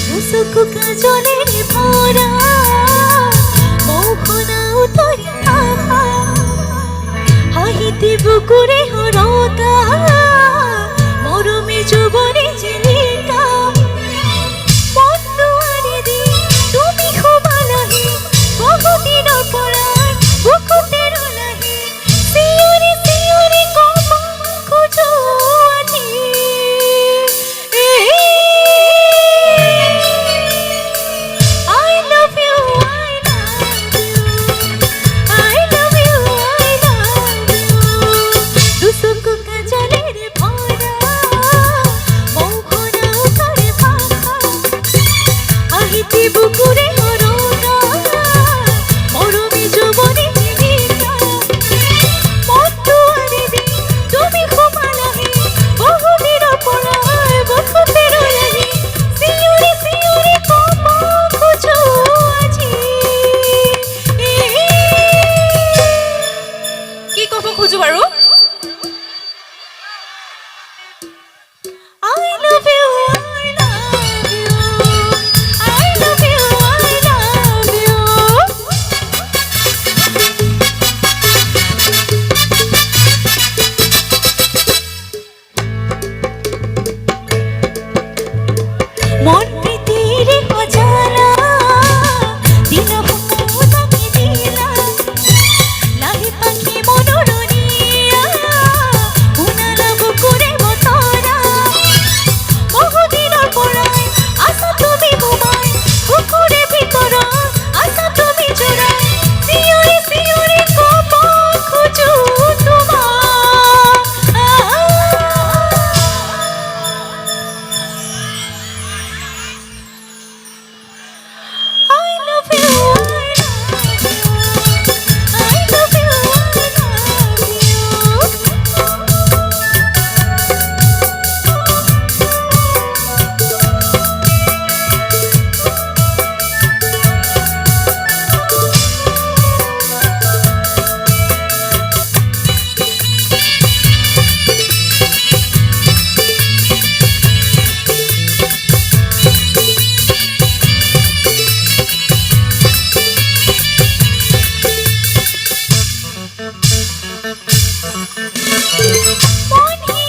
মুসুক কাজলের ভরা মৌখনাও তোর আহা হাহিতে বুকুরে হরতা মরমে যুবনে জেলিকা বন্ধুয়ারে দি তুমি খুবালাহি বহুদিনৰ পৰাই বুকুতেৰ লাহি সিয়ৰি সিয়ৰি কব খোজো আজি I love you, I love you, I love you, I love you. দুসুক কাজলের ভরা মৌখনাও তোর ভাষা আহিতে বুকুরে হরতা মরমে যুবনে জেলিকা বন্ধুয়ারে দি তুমি খুবালাহি বহুদিনৰ পৰাই বুকুতেৰ লাহি সিয়ৰি সিয়ৰি কব খোজো আজি কি কব খোজো বাৰু I love you, I love you, I love you, I love you. মন প্রীতির অজানা দিন তাকে দিলা লাহি পাখি মনোরণিয়া উনারা বুকুরে মতরা বহুদিনৰ পৰাই আছা তুমি ঘুমাই বুকুৰে ভিতৰত আছা তুমি জোৰাই চিঞৰি চিঞৰি কব খোজো তোমাক I love you, I love you, I love you. মন